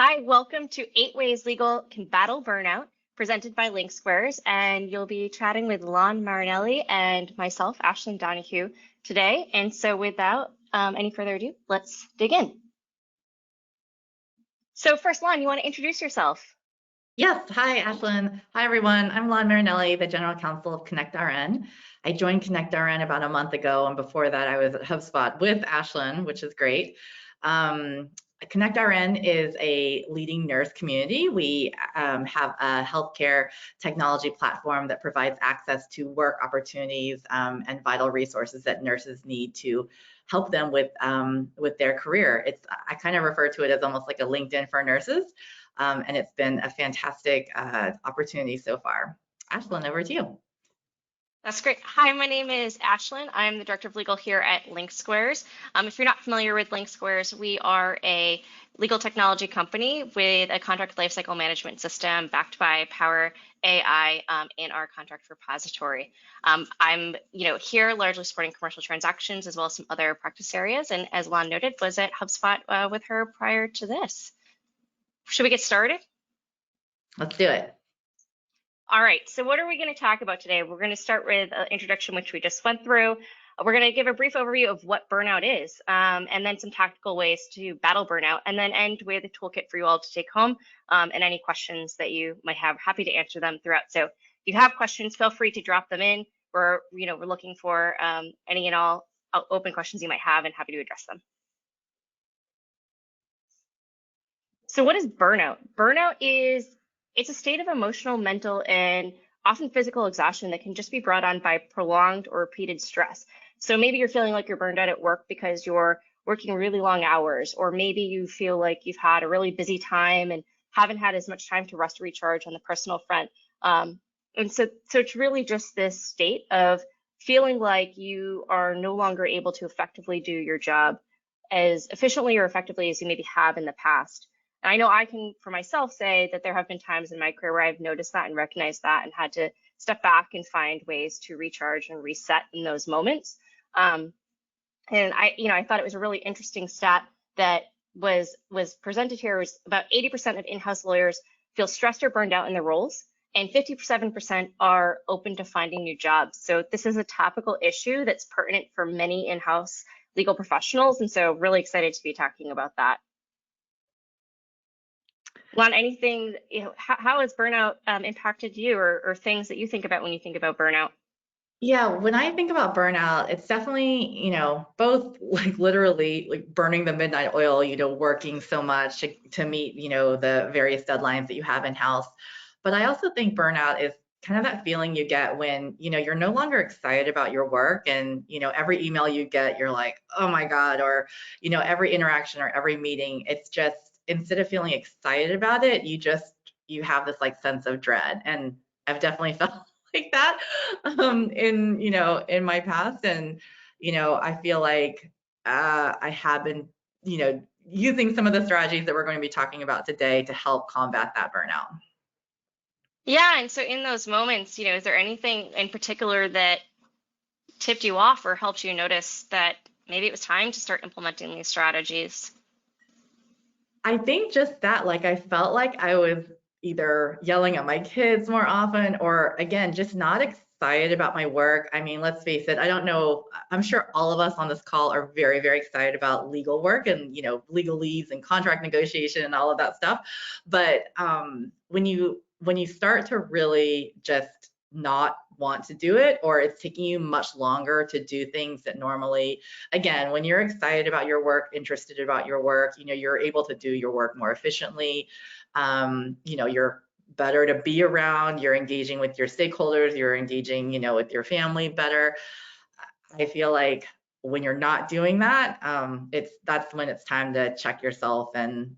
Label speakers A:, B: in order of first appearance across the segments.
A: Hi, welcome to 8 Ways Legal Can Battle Burnout, presented by Link Squares, and you'll be chatting with Lon Marinelli and myself, Ashlyn Donahue, today. And so without any further ado, let's dig in. So first, Lon, you want to introduce yourself?
B: Yes. Hi, Ashlyn. Hi, everyone. I'm Lon Marinelli, the General Counsel of ConnectRN. I joined ConnectRN about a month ago, and before that, I was at HubSpot with Ashlyn, which is great. ConnectRN is a leading nurse community. We have a healthcare technology platform that provides access to work opportunities and vital resources that nurses need to help them with their career. I kind of refer to it as almost like a LinkedIn for nurses. And it's been a fantastic opportunity so far. Ashlyn, over to you.
A: That's great. Hi, my name is Ashlyn. I'm the Director of Legal here at Link Squares. If you're not familiar with Link Squares, we are a legal technology company with a contract lifecycle management system backed by Power AI in our contract repository. I'm, here largely supporting commercial transactions as well as some other practice areas. And as Lon noted, was at HubSpot with her prior to this. Should we get started?
B: Let's do it.
A: All right, so what are we going to talk about today? We're going to start with an introduction, which we just went through. We're going to give a brief overview of what burnout is, and then some tactical ways to battle burnout, and then end with a toolkit for you all to take home, and any questions that you might have. Happy to answer them throughout. So if you have questions, feel free to drop them in. We're looking for any and all open questions you might have, and happy to address them. So what is burnout? Burnout it's a state of emotional, mental, and often physical exhaustion that can just be brought on by prolonged or repeated stress. So maybe you're feeling like you're burned out at work because you're working really long hours, or maybe you feel like you've had a really busy time and haven't had as much time to rest or recharge on the personal front. And so it's really just this state of feeling like you are no longer able to effectively do your job as efficiently or effectively as you maybe have in the past. And I know I can, for myself, say that there have been times in my career where I've noticed that and recognized that and had to step back and find ways to recharge and reset in those moments. And I thought it was a really interesting stat that was presented here. Was about 80% of in-house lawyers feel stressed or burned out in their roles, and 57% are open to finding new jobs. So this is a topical issue that's pertinent for many in-house legal professionals, and so really excited to be talking about that. Lon, anything, how has burnout impacted you, or things that you think about when you think about burnout?
B: Yeah, when I think about burnout, it's definitely, both like literally like burning the midnight oil, working so much to meet, the various deadlines that you have in house. But I also think burnout is kind of that feeling you get when, you're no longer excited about your work and, every email you get, you're like, oh my God, or, every interaction or every meeting, it's just, instead of feeling excited about it, you have this like sense of dread. And I've definitely felt like that in my past. And, I feel like I have been, using some of the strategies that we're going to be talking about today to help combat that burnout.
A: Yeah, and so in those moments, is there anything in particular that tipped you off or helped you notice that maybe it was time to start implementing these strategies?
B: I think just that, like, I felt like I was either yelling at my kids more often or, again, just not excited about my work. I mean, let's face it, I don't know, I'm sure all of us on this call are very, very excited about legal work and, legalese and contract negotiation and all of that stuff. But when you start to really just not want to do it, or it's taking you much longer to do things that normally, again, when you're excited about your work, interested about your work, you're able to do your work more efficiently. You're better to be around, you're engaging with your stakeholders, you're engaging, with your family better. I feel like when you're not doing that, that's when it's time to check yourself and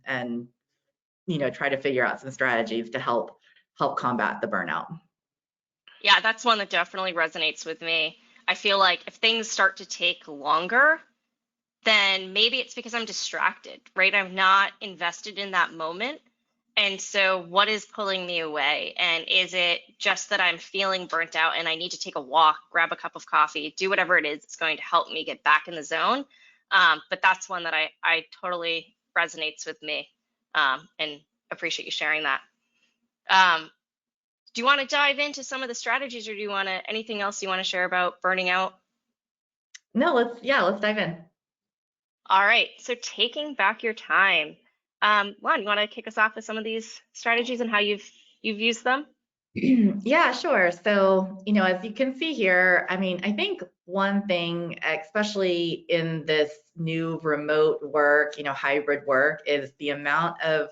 B: try to figure out some strategies to help combat the burnout.
A: Yeah, that's one that definitely resonates with me. I feel like if things start to take longer, then maybe it's because I'm distracted, right? I'm not invested in that moment. And so what is pulling me away? And is it just that I'm feeling burnt out and I need to take a walk, grab a cup of coffee, do whatever it is that's going to help me get back in the zone? But that's one that I totally resonates with me. and appreciate you sharing that. Um, do you want to dive into some of the strategies, or do you want to anything else you want to share about burning out?
B: No, let's dive in.
A: All right, so taking back your time. Juan, you want to kick us off with some of these strategies and how you've used them?
B: Yeah, sure. So, as you can see here, I mean, I think one thing, especially in this new remote work, hybrid work, is the amount of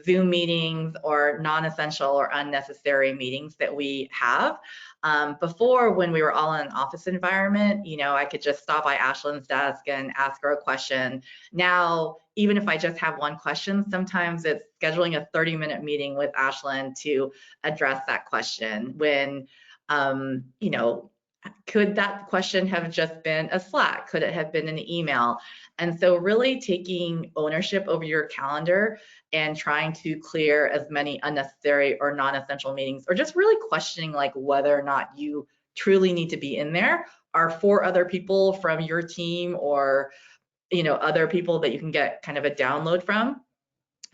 B: Zoom meetings or non-essential or unnecessary meetings that we have. Before, when we were all in an office environment, I could just stop by Ashlyn's desk and ask her a question. Now, even if I just have one question, sometimes it's scheduling a 30-minute meeting with Ashlyn to address that question when, could that question have just been a Slack? Could it have been an email? And so really taking ownership over your calendar and trying to clear as many unnecessary or non-essential meetings, or just really questioning like whether or not you truly need to be in there, are 4 other people from your team or other people that you can get kind of a download from.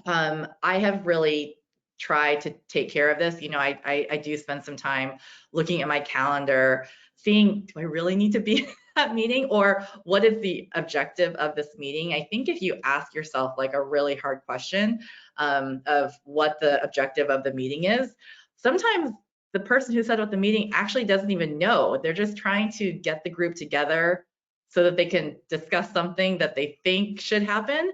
B: I have really tried to take care of this. I do spend some time looking at my calendar, seeing, do I really need to be at that meeting, or what is the objective of this meeting? I think if you ask yourself like a really hard question of what the objective of the meeting is, sometimes the person who set up the meeting actually doesn't even know. They're just trying to get the group together so that they can discuss something that they think should happen.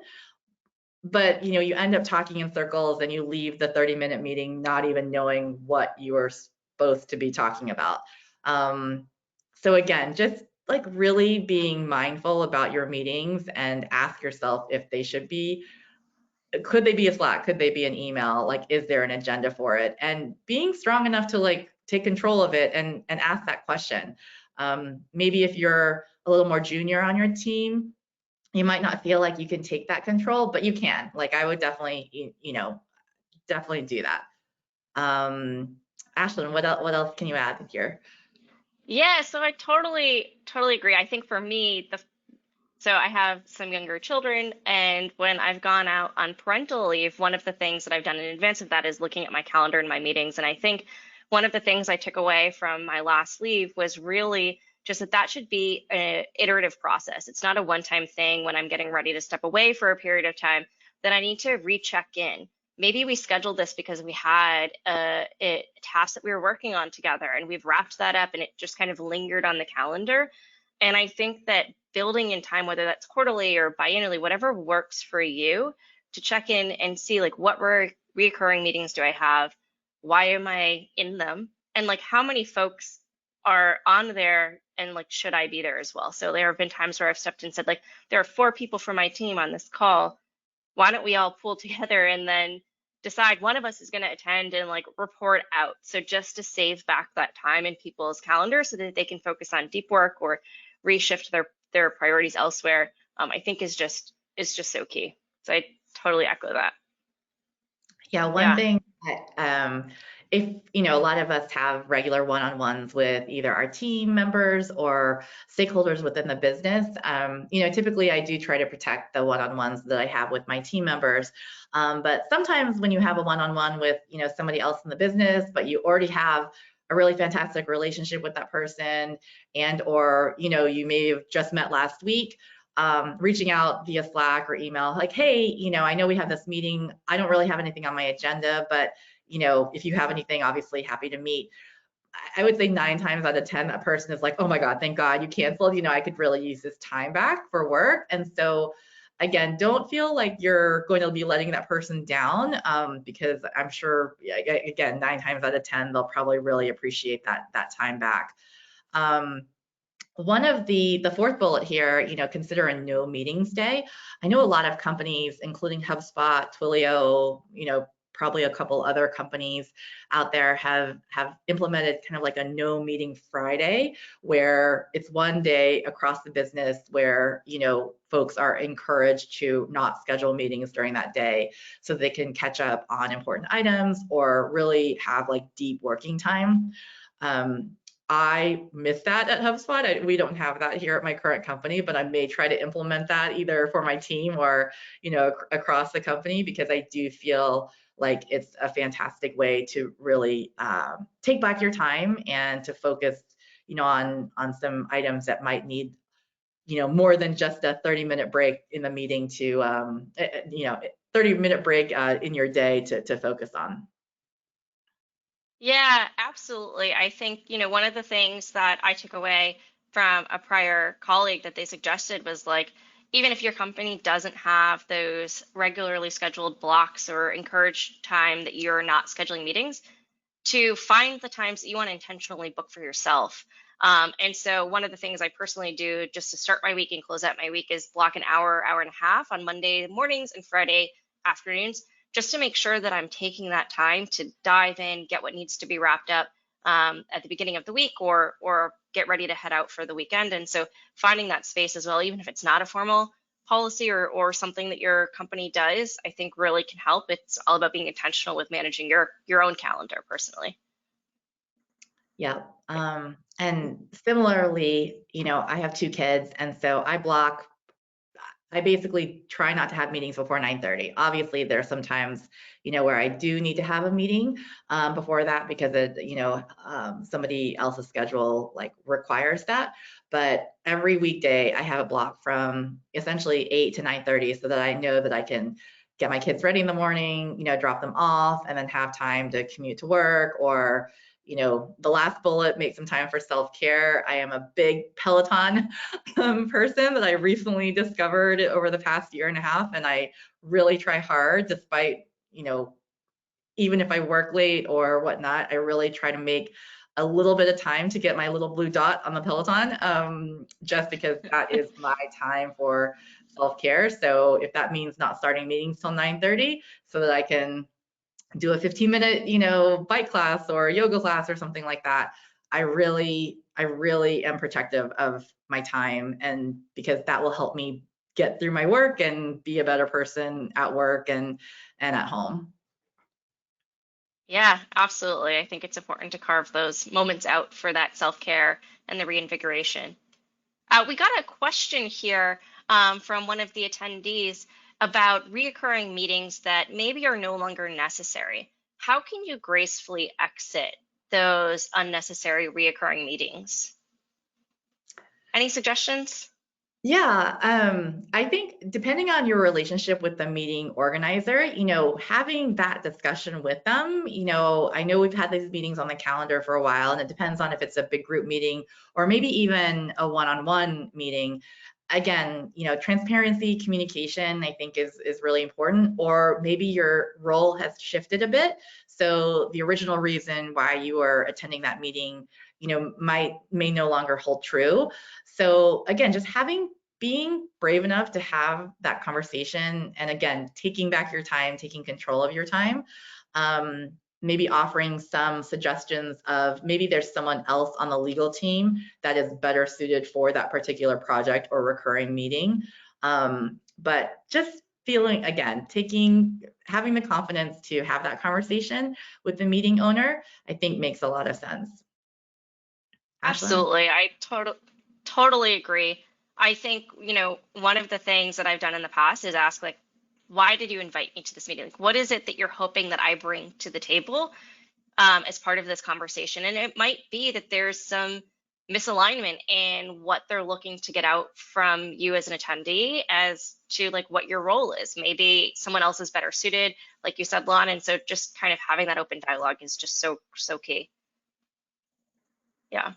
B: But you end up talking in circles and you leave the 30-minute meeting not even knowing what you were supposed to be talking about. So again, just like really being mindful about your meetings and ask yourself if they should be, could they be a Slack? Could they be an email? Like, is there an agenda for it? And being strong enough to like take control of it and ask that question. Maybe if you're a little more junior on your team, you might not feel like you can take that control, but you can. Like, I would definitely, definitely do that. Ashlyn, what else can you add here?
A: Yeah, so I totally agree. I think for me, so I have some younger children, and when I've gone out on parental leave, one of the things that I've done in advance of that is looking at my calendar and my meetings. And I think one of the things I took away from my last leave was really just that that should be an iterative process. It's not a one-time thing when I'm getting ready to step away for a period of time that I need to recheck in. Maybe we scheduled this because we had a task that we were working on together and we've wrapped that up and it just kind of lingered on the calendar. And I think that building in time, whether that's quarterly or biannually, whatever works for you, to check in and see like what reoccurring meetings do I have? Why am I in them? And like how many folks are on there and like should I be there as well? So there have been times where I've stepped in and said like there are 4 people from my team on this call. Why don't we all pool together and then decide one of us is going to attend and like report out. So just to save back that time in people's calendars so that they can focus on deep work or reshift their priorities elsewhere, I think is just so key. So I totally echo that.
B: Yeah, one
A: Yeah.
B: thing that if a lot of us have regular one-on-ones with either our team members or stakeholders within the business, typically I do try to protect the one-on-ones that I have with my team members. But sometimes when you have a one-on-one with somebody else in the business, but you already have a really fantastic relationship with that person, and or you may have just met last week, reaching out via Slack or email, like, hey, I know we have this meeting. I don't really have anything on my agenda, but if you have anything, obviously happy to meet. I would say 9 times out of 10, that person is like, oh my God, thank God you canceled. I could really use this time back for work. And so again, don't feel like you're going to be letting that person down, because I'm sure, yeah, again, 9 times out of 10, they'll probably really appreciate that time back. One of the fourth bullet here, consider a no meetings day. I know a lot of companies, including HubSpot, Twilio, probably a couple other companies out there have implemented kind of like a no meeting Friday, where it's one day across the business where folks are encouraged to not schedule meetings during that day so they can catch up on important items or really have like deep working time. I miss that at HubSpot. We don't have that here at my current company, but I may try to implement that either for my team or, across the company, because I do feel like it's a fantastic way to really take back your time and to focus, on some items that might need, more than just a 30-minute break in the meeting to, 30-minute break in your day to focus on.
A: Yeah, absolutely. I think, one of the things that I took away from a prior colleague that they suggested was like, even if your company doesn't have those regularly scheduled blocks or encourage time that you're not scheduling meetings, to find the times that you want to intentionally book for yourself. And so one of the things I personally do just to start my week and close out my week is block an hour, hour and a half on Monday mornings and Friday afternoons, just to make sure that I'm taking that time to dive in, get what needs to be wrapped up at the beginning of the week, or get ready to head out for the weekend. And so finding that space as well, even if it's not a formal policy or something that your company does, I think really can help. It's all about being intentional with managing your own calendar personally.
B: Yeah. And similarly, I have two kids, and so I basically try not to have meetings before 9:30. Obviously, there's sometimes, where I do need to have a meeting before that because somebody else's schedule like requires that. But every weekday, I have a block from essentially 8 to 9:30 so that I know that I can get my kids ready in the morning, drop them off, and then have time to commute to work, or the last bullet, make some time for self-care. I am a big Peloton person that I recently discovered over the past year and a half, and I really try hard despite, even if I work late or whatnot, I really try to make a little bit of time to get my little blue dot on the Peloton, just because that is my time for self-care. So if that means not starting meetings till 9:30 so that I can do a 15-minute, bike class or yoga class or something like that, I really am protective of my time, and because that will help me get through my work and be a better person at work and at home.
A: Yeah, absolutely. I think it's important to carve those moments out for that self-care and the reinvigoration. We got a question here from one of the attendees about reoccurring meetings that maybe are no longer necessary. How can you gracefully exit those unnecessary reoccurring meetings? Any suggestions?
B: Yeah, I think depending on your relationship with the meeting organizer, having that discussion with them, I know we've had these meetings on the calendar for a while, and it depends on if it's a big group meeting or maybe even a one-on-one meeting. Again, transparency, communication, I think is really important, or maybe your role has shifted a bit. So the original reason why you are attending that meeting, may no longer hold true. So again, just being brave enough to have that conversation, and again, taking back your time, taking control of your time, maybe offering some suggestions of maybe there's someone else on the legal team that is better suited for that particular project or recurring meeting. But just feeling, again, having the confidence to have that conversation with the meeting owner, I think makes a lot of sense. Ashlyn?
A: Absolutely. I totally agree. I think, one of the things that I've done in the past is ask like, why did you invite me to this meeting? Like, what is it that you're hoping that I bring to the table as part of this conversation? And it might be that there's some misalignment in what they're looking to get out from you as an attendee as to like what your role is. Maybe someone else is better suited, like you said, Lon. And so just kind of having that open dialogue is just so key. Yeah.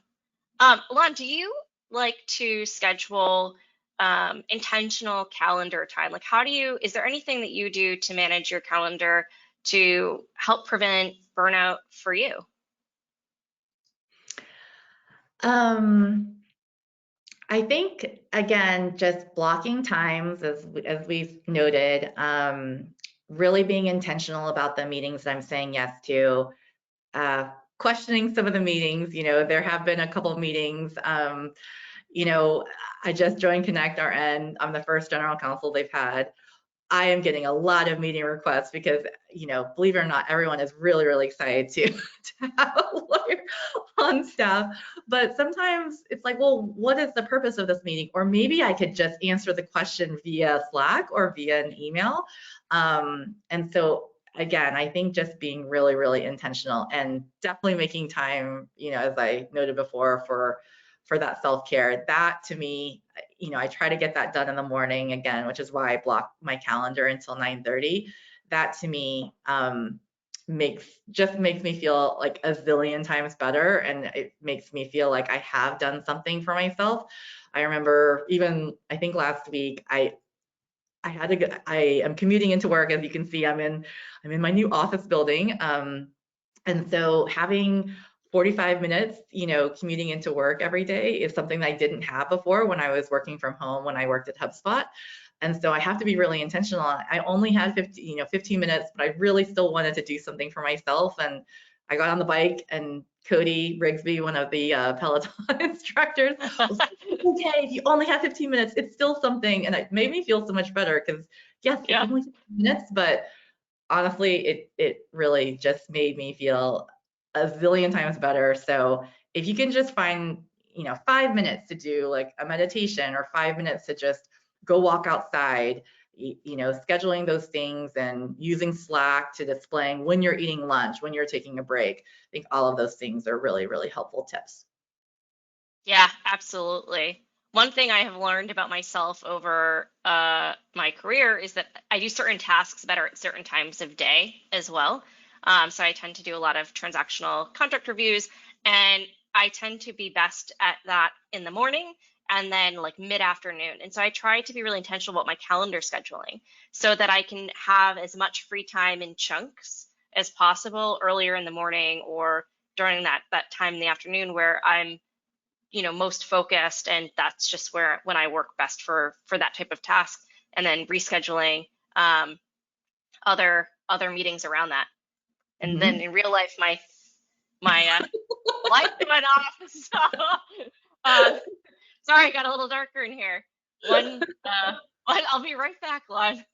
A: Lon, do you like to schedule intentional calendar time? Like, is there anything that you do to manage your calendar to help prevent burnout for you?
B: Um, I think, again, just blocking times, as we've noted, really being intentional about the meetings that I'm saying yes to, questioning some of the meetings. There have been a couple of meetings. You know, I just joined Connect RN. I'm the first general counsel they've had. I am getting a lot of meeting requests because, believe it or not, everyone is really, really excited to, to have a lawyer on staff. But sometimes it's like, well, what is the purpose of this meeting? Or maybe I could just answer the question via Slack or via an email. And so again, I think just being really, really intentional and definitely making time, as I noted before, for that self-care. That to me, I try to get that done in the morning again, which is why I block my calendar until 9:30. That to me makes me feel like a zillion times better, and it makes me feel like I have done something for myself. I remember even, I think last week, I am commuting into work. As you can see, I'm in my new office building. And so having 45 minutes, commuting into work every day is something that I didn't have before when I was working from home, when I worked at HubSpot. And so I have to be really intentional. I only had 15 minutes, but I really still wanted to do something for myself. And I got on the bike, and Cody Rigsby, one of the Peloton instructors, was like, okay, if you only have 15 minutes, it's still something. And it made me feel so much better because yes, it's
A: Yeah.
B: only 15 minutes, but honestly, it really just made me feel a zillion times better. So if you can just find, 5 minutes to do like a meditation, or 5 minutes to just go walk outside, scheduling those things and using Slack to displaying when you're eating lunch, when you're taking a break. I think all of those things are really, really helpful tips.
A: Yeah, absolutely. One thing I have learned about myself over my career is that I do certain tasks better at certain times of day as well. So I tend to do a lot of transactional contract reviews, and I tend to be best at that in the morning and then like mid-afternoon. And so I try to be really intentional about my calendar scheduling so that I can have as much free time in chunks as possible earlier in the morning or during that time in the afternoon where I'm most focused, and that's just where when I work best for that type of task, and then rescheduling other meetings around that. And then
B: Mhm.
A: in real life, my light went off. So uh sorry, it got a little darker in here. I'll be right back, Lon.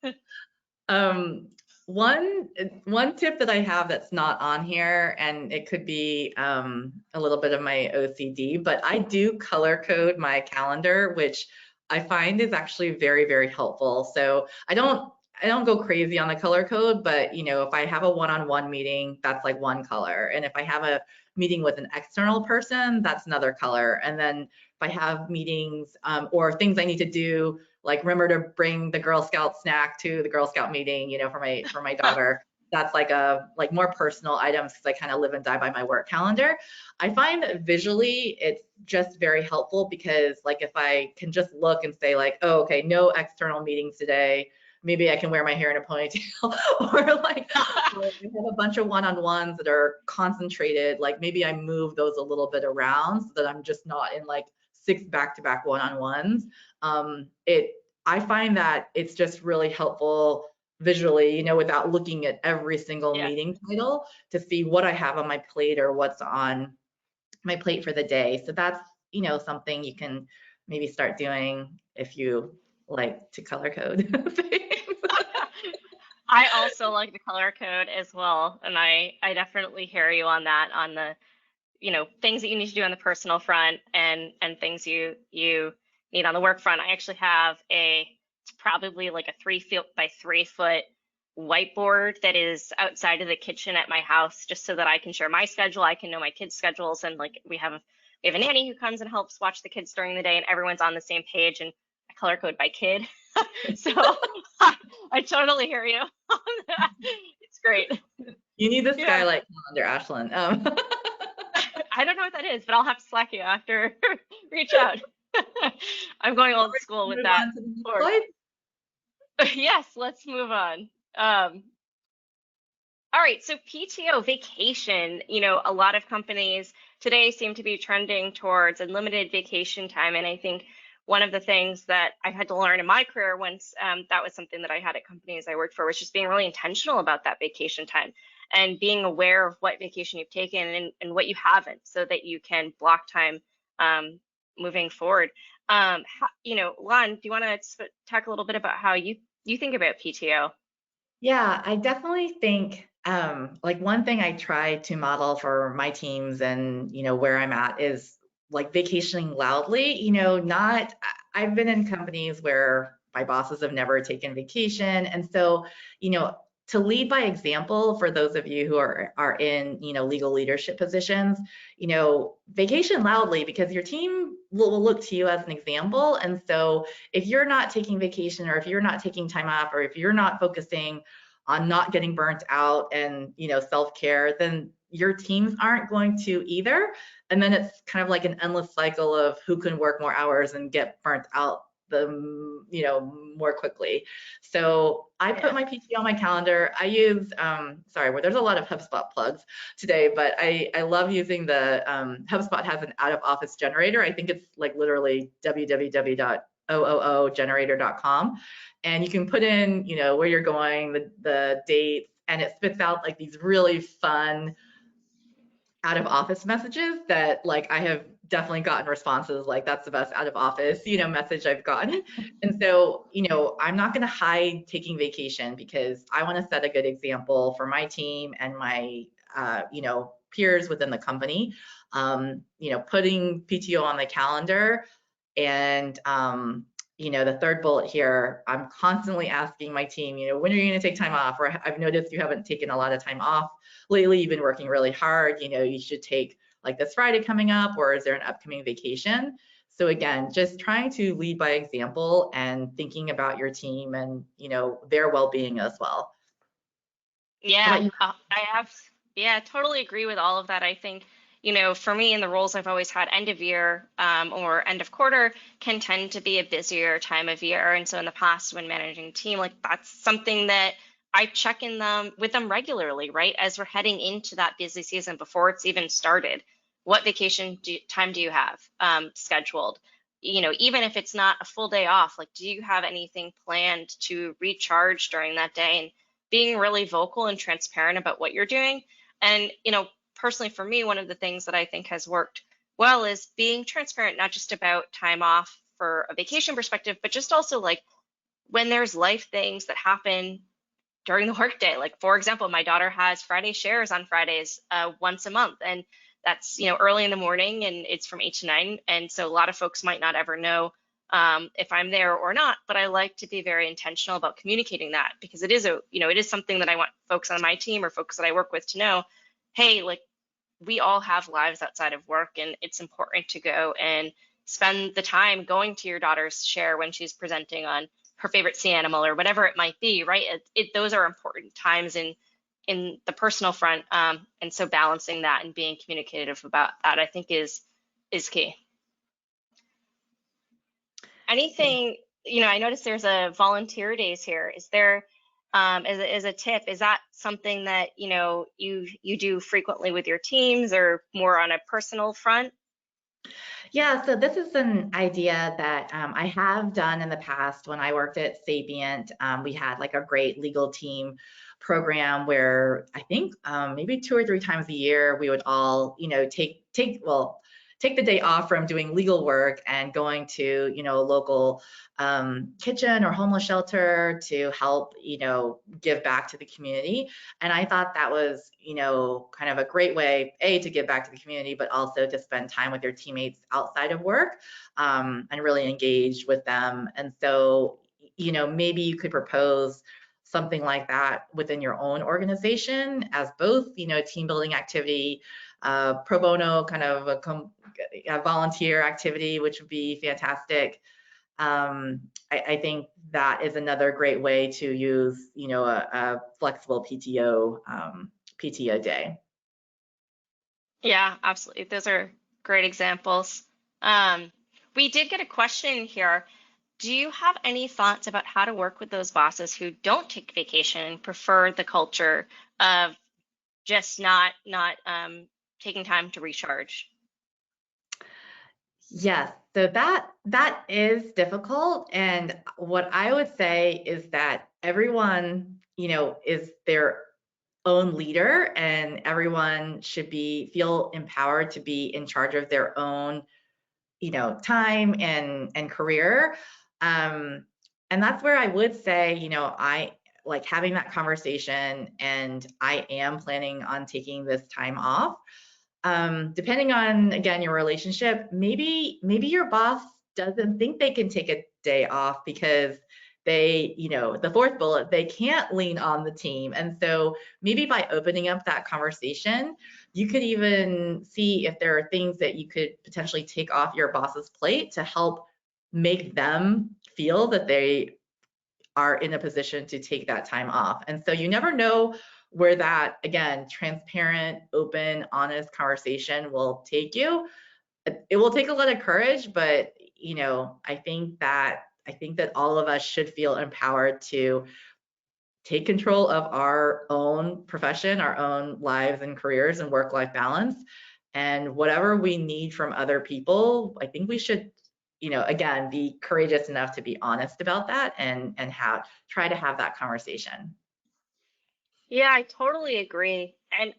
B: Um, one tip that I have that's not on here, and it could be a little bit of my OCD, but I do color code my calendar, which I find is actually very, very helpful. So I don't go crazy on the color code, but if I have a one-on-one meeting, that's like one color, and if I have a meeting with an external person, that's another color, and then if I have meetings or things I need to do, like remember to bring the Girl Scout snack to the Girl Scout meeting, for my daughter. That's like more personal items because I kind of live and die by my work calendar. I find that visually it's just very helpful because like if I can just look and say like, oh, okay, no external meetings today. Maybe I can wear my hair in a ponytail or like or I have a bunch of one-on-ones that are concentrated. Like maybe I move those a little bit around so that I'm just not in like 6 back-to-back one-on-ones. It I find that it's just really helpful visually, without looking at every single
A: Yeah.
B: meeting title to see what I have on my plate or what's on my plate for the day. So that's, something you can maybe start doing if you like to color code things.
A: I also like the color code as well, and I definitely hear you on that, on the things that you need to do on the personal front and things you need on the work front. I actually have it's probably like a 3 foot by 3 foot whiteboard that is outside of the kitchen at my house, just so that I can share my schedule. I can know my kids' schedules, and like we have a nanny who comes and helps watch the kids during the day, and everyone's on the same page, and I color code by kid. So I totally hear you on that. It's great.
B: You need the
A: Yeah.
B: skylight calendar, Ashlyn.
A: I don't know what that is, but I'll have to Slack you after. Reach out. I'm going old school with
B: Move
A: that.
B: on to the next
A: Or
B: slide.
A: yes, let's move on. All right, so PTO vacation, a lot of companies today seem to be trending towards unlimited vacation time. And I think one of the things that I've had to learn in my career once that was something that I had at companies I worked for was just being really intentional about that vacation time and being aware of what vacation you've taken and what you haven't so that you can block time moving forward. Lon, do you want to talk a little bit about how you you think about PTO?
B: Yeah, I definitely think like one thing I try to model for my teams and where I'm at is like vacationing loudly. Not I've been in companies where my bosses have never taken vacation, and so you know to lead by example for those of you who are in legal leadership positions, vacation loudly because your team will look to you as an example. And so if you're not taking vacation or if you're not taking time off or if you're not focusing on not getting burnt out and self-care, then your teams aren't going to either. And then it's kind of like an endless cycle of who can work more hours and get burnt out the more quickly. So I put
A: Yeah.
B: my PTO on my calendar. I use sorry, well, there's a lot of HubSpot plugs today, but I love using the HubSpot has an out of office generator. I think it's like literally www.ooogenerator.com, and you can put in where you're going, the dates, and it spits out like these really fun out of office messages that like I have definitely gotten responses like that's the best out of office message I've gotten. And so I'm not going to hide taking vacation because I want to set a good example for my team and my peers within the company. Putting PTO on the calendar. And the third bullet here, I'm constantly asking my team, when are you going to take time off? Or I've noticed you haven't taken a lot of time off lately. You've been working really hard. You should take like this Friday coming up, or is there an upcoming vacation? So again, just trying to lead by example and thinking about your team and their well-being as well. How
A: Yeah,
B: about you?
A: I have, yeah, totally agree with all of that. I think, for me in the roles I've always had, end of year or end of quarter can tend to be a busier time of year. And so in the past, when managing a team, like that's something that I check in them with them regularly, right? As we're heading into that busy season before it's even started. What time do you have scheduled? Even if it's not a full day off, like, do you have anything planned to recharge during that day? And being really vocal and transparent about what you're doing. And, personally for me, one of the things that I think has worked well is being transparent, not just about time off for a vacation perspective, but just also like when there's life things that happen during the workday. Like, for example, my daughter has Friday shares on Fridays once a month. And that's, early in the morning and it's from 8 to 9. And so a lot of folks might not ever know if I'm there or not, but I like to be very intentional about communicating that because it is something that I want folks on my team or folks that I work with to know, hey, like we all have lives outside of work and it's important to go and spend the time going to your daughter's share when she's presenting on her favorite sea animal or whatever it might be, right? Those are important times in the personal front, and so balancing that and being communicative about that, I think is key. Anything, I noticed there's a volunteer days here. Is there, as a tip, is that something that, you do frequently with your teams or more on a personal front?
B: Yeah, so this is an idea that I have done in the past when I worked at Sapient. We had like a great legal team program where I think maybe 2 or 3 times a year we would all, take the day off from doing legal work and going to, a local kitchen or homeless shelter to help, give back to the community. And I thought that was, kind of a great way, A, to give back to the community, but also to spend time with your teammates outside of work and really engage with them. And so, maybe you could propose something like that within your own organization as both, team building activity, pro bono kind of a volunteer activity, which would be fantastic. I think that is another great way to use, a flexible PTO day.
A: Yeah, absolutely. Those are great examples. Um, we did get a question here. Do you have any thoughts about how to work with those bosses who don't take vacation and prefer the culture of just not taking time to recharge?
B: Yes, so that is difficult. And what I would say is that everyone, is their own leader and everyone should be feel empowered to be in charge of their own time and career. um And that's where I would say, I like having that conversation, and I am planning on taking this time off. Depending on, again, your relationship, maybe your boss doesn't think they can take a day off because they, the fourth bullet, they can't lean on the team. And so maybe by opening up that conversation, you could even see if there are things that you could potentially take off your boss's plate to help make them feel that they are in a position to take that time off. And so you never know where that, again, transparent, open, honest conversation will take you. It will take a lot of courage, but I think that all of us should feel empowered to take control of our own profession, our own lives and careers and work-life balance. And whatever we need from other people, I think we should, again, be courageous enough to be honest about that, and try to have that conversation.
A: Yeah, I totally agree. And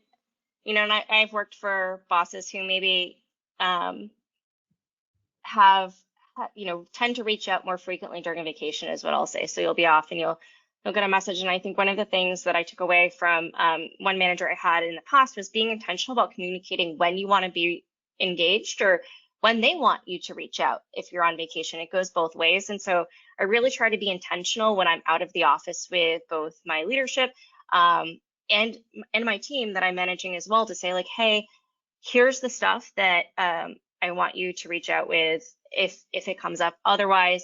A: I've worked for bosses who maybe um, have tend to reach out more frequently during a vacation is what I'll say. So you'll be off and you'll get a message. And I think one of the things that I took away from one manager I had in the past was being intentional about communicating when you want to be engaged or when they want you to reach out if you're on vacation. It goes both ways. And so I really try to be intentional when I'm out of the office with both my leadership and my team that I'm managing as well, to say like, hey, here's the stuff that I want you to reach out with if it comes up. Otherwise,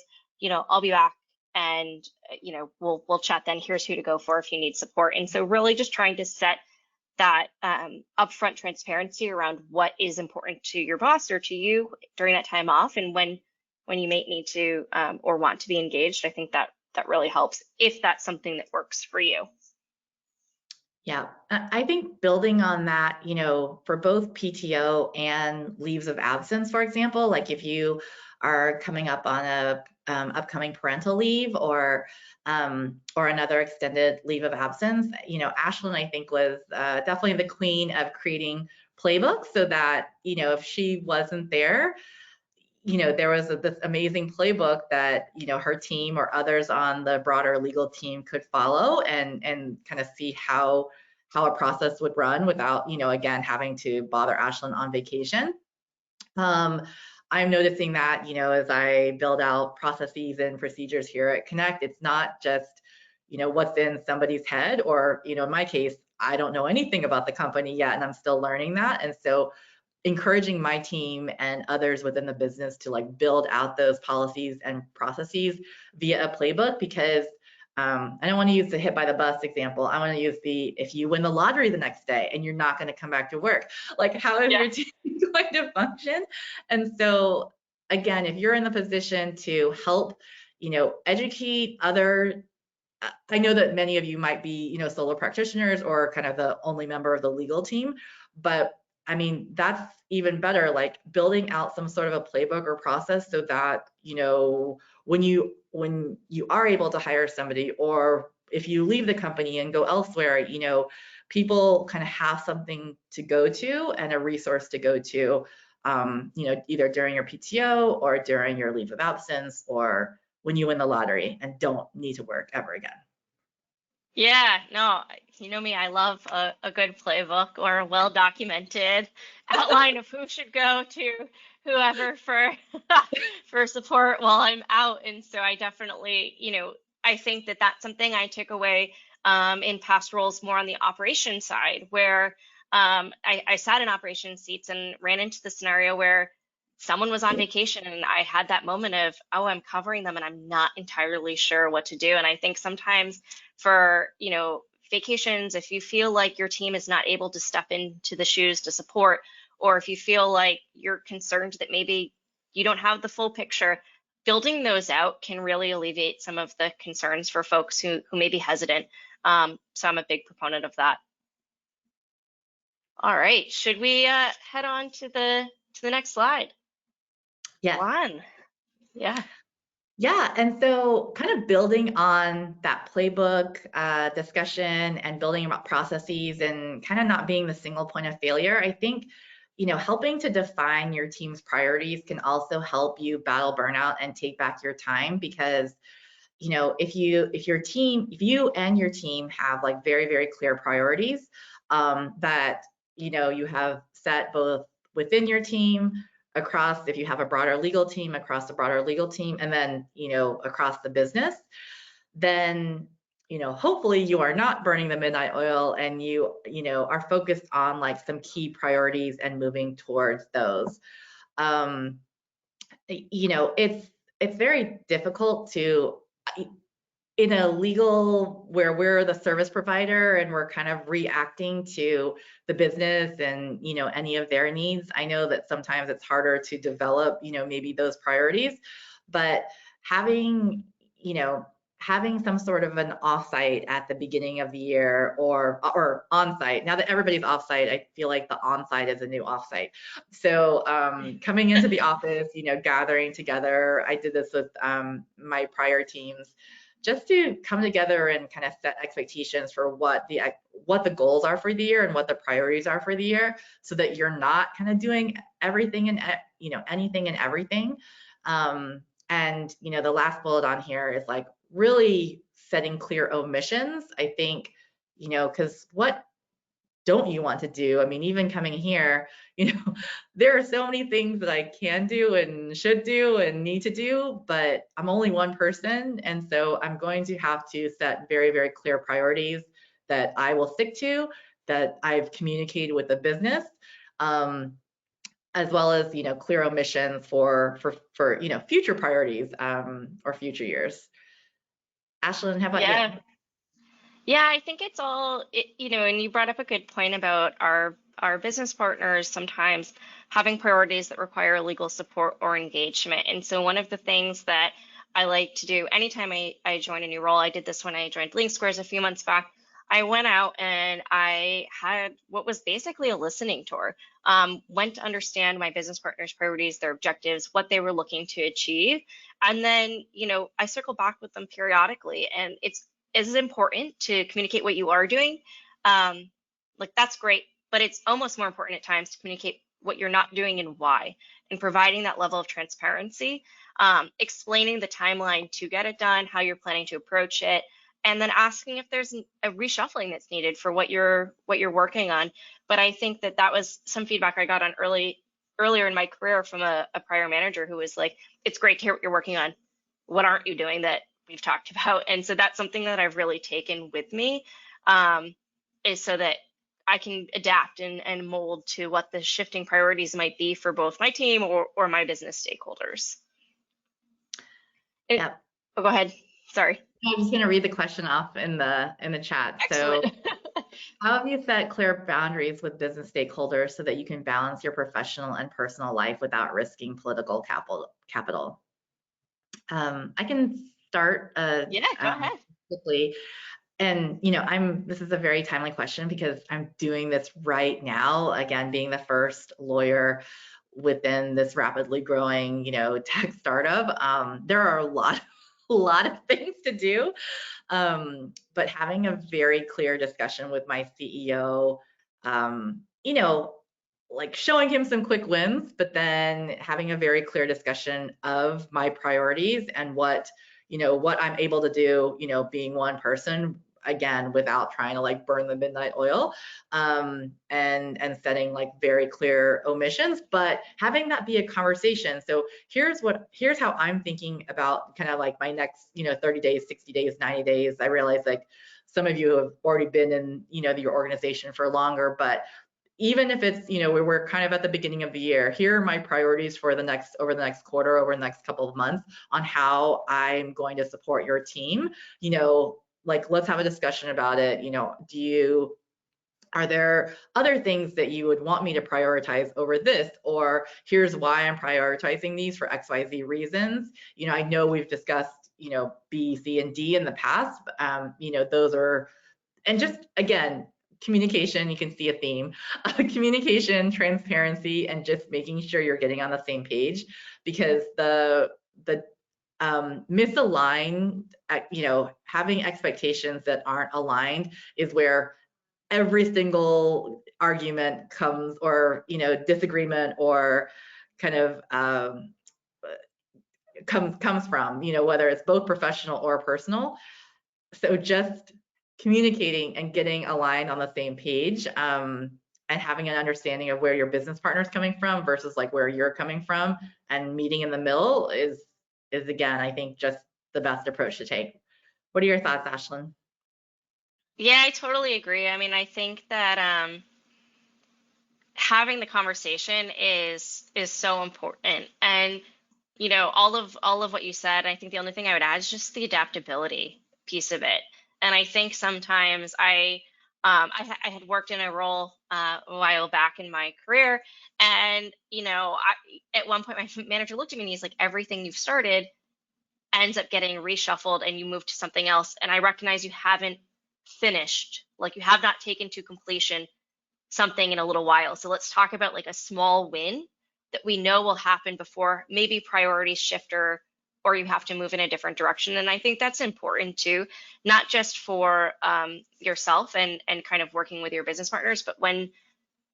A: I'll be back and we'll chat then. Here's who to go for if you need support. And so really just trying to set that upfront transparency around what is important to your boss or to you during that time off, and when you may need to or want to be engaged. I think that really helps if that's something that works for you.
B: Yeah, I think building on that, for both PTO and leaves of absence, for example, like if you are coming up on a upcoming parental leave or another extended leave of absence, Ashlyn, I think, was definitely the queen of creating playbooks so that, if she wasn't there, there was this amazing playbook that, her team or others on the broader legal team could follow and kind of see how a process would run without, again, having to bother Ashlyn on vacation. I'm noticing that, as I build out processes and procedures here at Connect, it's not just, what's in somebody's head, or, in my case, I don't know anything about the company yet, and I'm still learning that. And so encouraging my team and others within the business to like build out those policies and processes via a playbook, because I don't want to use the hit by the bus example. I want to use if you win the lottery the next day and you're not going to come back to work, like how is
A: Yeah.
B: your team going to function? And so again, if you're in the position to help, educate other, I know that many of you might be, solo practitioners or kind of the only member of the legal team, but I mean, that's even better, like building out some sort of a playbook or process so that, when you are able to hire somebody, or if you leave the company and go elsewhere, people kind of have something to go to and a resource to go to, either during your PTO or during your leave of absence or when you win the lottery and don't need to work ever again.
A: Yeah, no, you know me, I love a good playbook or a well-documented outline of who should go to whoever for for support while I'm out. And so I definitely, I think that that's something I took away in past roles more on the operations side, where I sat in operations seats and ran into the scenario where someone was on vacation and I had that moment of, oh, I'm covering them and I'm not entirely sure what to do. And I think sometimes for, vacations, if you feel like your team is not able to step into the shoes to support, or if you feel like you're concerned that maybe you don't have the full picture, building those out can really alleviate some of the concerns for folks who may be hesitant. So I'm a big proponent of that. All right, should we head on to the next slide?
B: Yes.
A: One. Yeah.
B: Yeah, and so kind of building on that playbook discussion and building about processes and kind of not being the single point of failure, I think, helping to define your team's priorities can also help you battle burnout and take back your time, because, if you and your team have like very, very clear priorities, that, you have set both within your team, across, if you have a broader legal team, across the broader legal team, and then, across the business, then, hopefully you are not burning the midnight oil, and are focused on like some key priorities and moving towards those. Um, it's very difficult to, in a legal where we're the service provider and we're kind of reacting to the business and, any of their needs. I know that sometimes it's harder to develop, maybe those priorities, but having, you know, having some sort of an offsite at the beginning of the year, or onsite. Now that everybody's offsite, I feel like the onsite is a new offsite. So coming into the office, gathering together. I did this with my prior teams, just to come together and kind of set expectations for what the goals are for the year and what the priorities are for the year, so that you're not kind of doing everything and anything and everything. And the last bullet on here is like really setting clear omissions. I think, because what don't you want to do? I mean, even coming here, there are so many things that I can do and should do and need to do, but I'm only one person. And so I'm going to have to set very, very clear priorities that I will stick to, that I've communicated with the business, as well as, clear omissions for future priorities, or future years. Ashlyn, how about you?
A: Yeah. Yeah, I think it's all, and you brought up a good point about our business partners sometimes having priorities that require legal support or engagement. And so one of the things that I like to do anytime I join a new role, I did this when I joined Link Squares a few months back. I went out and I had what was basically a listening tour. Went to understand my business partners' priorities, their objectives, what they were looking to achieve. And then, I circle back with them periodically. And it's is important to communicate what you are doing. Um, like that's great, but it's almost more important at times to communicate what you're not doing and why, and providing that level of transparency, explaining the timeline to get it done, how you're planning to approach it, and then asking if there's a reshuffling that's needed for what you're working on. But I think that was some feedback I got on earlier in my career from a prior manager who was like, "It's great to hear what you're working on. What aren't you doing that we've talked about?" And so that's something that I've really taken with me, is so that I can adapt and mold to what the shifting priorities might be for both my team or my business stakeholders.
B: Yeah.
A: Oh, go ahead. Sorry.
B: I'm just going to read the question off in the chat.
A: Excellent.
B: So, how have you set clear boundaries with business stakeholders so that you can balance your professional and personal life without risking political capital? I can start
A: Yeah, go ahead.
B: quickly. And this is a very timely question because I'm doing this right now. Again, being the first lawyer within this rapidly growing, tech startup, there are a lot of things to do. But having a very clear discussion with my CEO, like showing him some quick wins, but then having a very clear discussion of my priorities and what I'm able to do, being one person, again, without trying to like burn the midnight oil, and setting like very clear omissions, but having that be a conversation. So here's how I'm thinking about kind of like my next 30 days, 60 days, 90 days. I realize like some of you have already been in your organization for longer, but even if it's we're kind of at the beginning of the year, here are my priorities for over the next quarter, over the next couple of months, on how I'm going to support your team. Like, let's have a discussion about it. Are there other things that you would want me to prioritize over this? Or here's why I'm prioritizing these for XYZ reasons. I know we've discussed B, C, and D in the past. Those are, and just again, communication, you can see a theme. Communication, transparency, and just making sure you're getting on the same page, because the misaligned, having expectations that aren't aligned is where every single argument comes, or disagreement, or kind of comes from, whether it's both professional or personal. So just communicating and getting aligned on the same page, and having an understanding of where your business partner is coming from versus like where you're coming from, and meeting in the middle is again, I think, just the best approach to take. What are your thoughts, Ashlyn?
A: Yeah, I totally agree. I mean, I think that having the conversation is so important. And all of what you said, I think the only thing I would add is just the adaptability piece of it. And I think sometimes I had worked in a role a while back in my career, and at one point my manager looked at me and he's like, everything you've started ends up getting reshuffled and you move to something else. And I recognize you haven't finished, like you have not taken to completion something in a little while. So let's talk about like a small win that we know will happen before maybe priorities shift, or you have to move in a different direction. And I think that's important too, not just for yourself and kind of working with your business partners, but when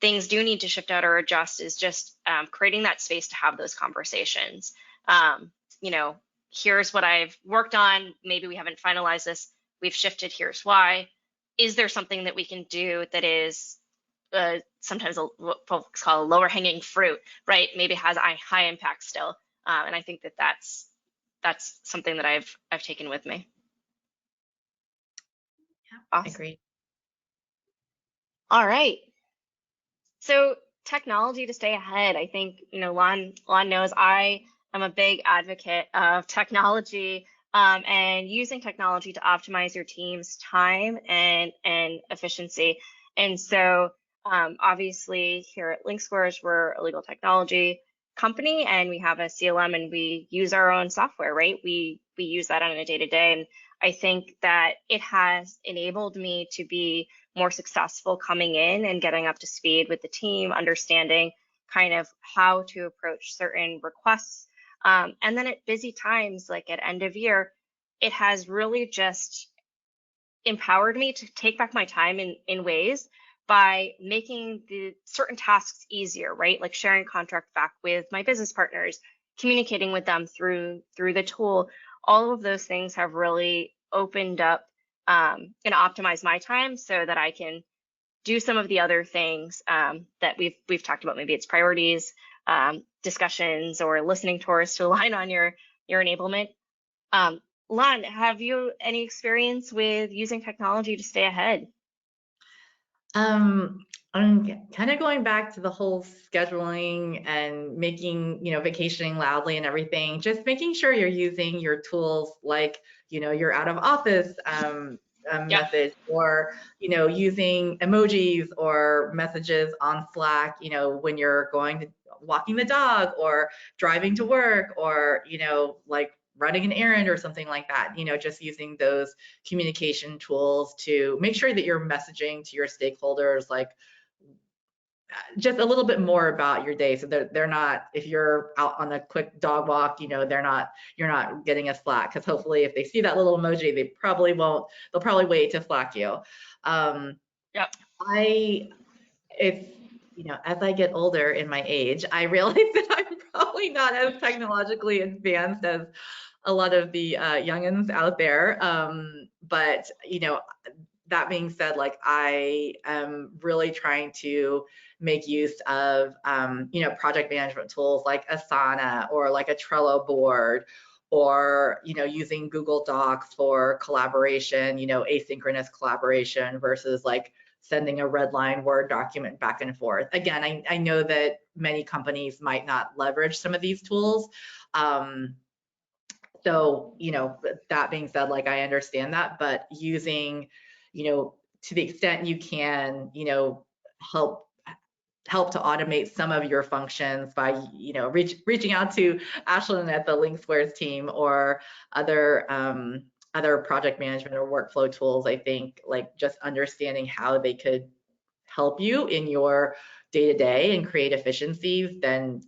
A: things do need to shift out or adjust, is just creating that space to have those conversations. Um, you know, here's what I've worked on. Maybe we haven't finalized this. We've shifted. Here's why. Is there something that we can do that is sometimes what folks call a lower hanging fruit, right? Maybe has a high impact still. And I think that that's something that I've taken with me. Awesome.
B: Agreed.
A: All right. So technology to stay ahead. I think, Lon knows I am a big advocate of technology, and using technology to optimize your team's time and efficiency. And so obviously here at LinkSquares, we're a legal technology company and we have a CLM and we use our own software, right? We use that on a day-to-day. And I think that it has enabled me to be more successful coming in and getting up to speed with the team, understanding kind of how to approach certain requests. And then at busy times, like at end of year, it has really just empowered me to take back my time in ways by making the certain tasks easier, right? Like sharing contract back with my business partners, communicating with them through the tool. All of those things have really opened up and optimized my time so that I can do some of the other things that we've talked about. Maybe it's priorities, discussions, or listening tours to align on your enablement. Lon, have you any experience with using technology to stay ahead?
B: I'm kind of going back to the whole scheduling and making, vacationing loudly and everything, just making sure you're using your tools like, your out of office
A: Yep.
B: message, or, using emojis or messages on Slack, when you're going to walking the dog or driving to work, or, like running an errand or something like that, just using those communication tools to make sure that you're messaging to your stakeholders, like just a little bit more about your day. So they're not, if you're out on a quick dog walk, you're not getting a Slack, because hopefully if they see that little emoji, they'll probably wait to Slack you.
A: Yep.
B: I, it's, as I get older in my age, I realize that I'm probably not as technologically advanced as a lot of the youngins out there. But, that being said, like I am really trying to make use of, project management tools like Asana or like a Trello board, or, using Google Docs for collaboration, asynchronous collaboration versus like sending a red line Word document back and forth. Again, I know that many companies might not leverage some of these tools. So, that being said, like I understand that, but using, to the extent you can, help to automate some of your functions by, reaching out to Ashlyn at the LinkSquares team, or other project management or workflow tools. I think like just understanding how they could help you in your day-to-day and create efficiencies, then,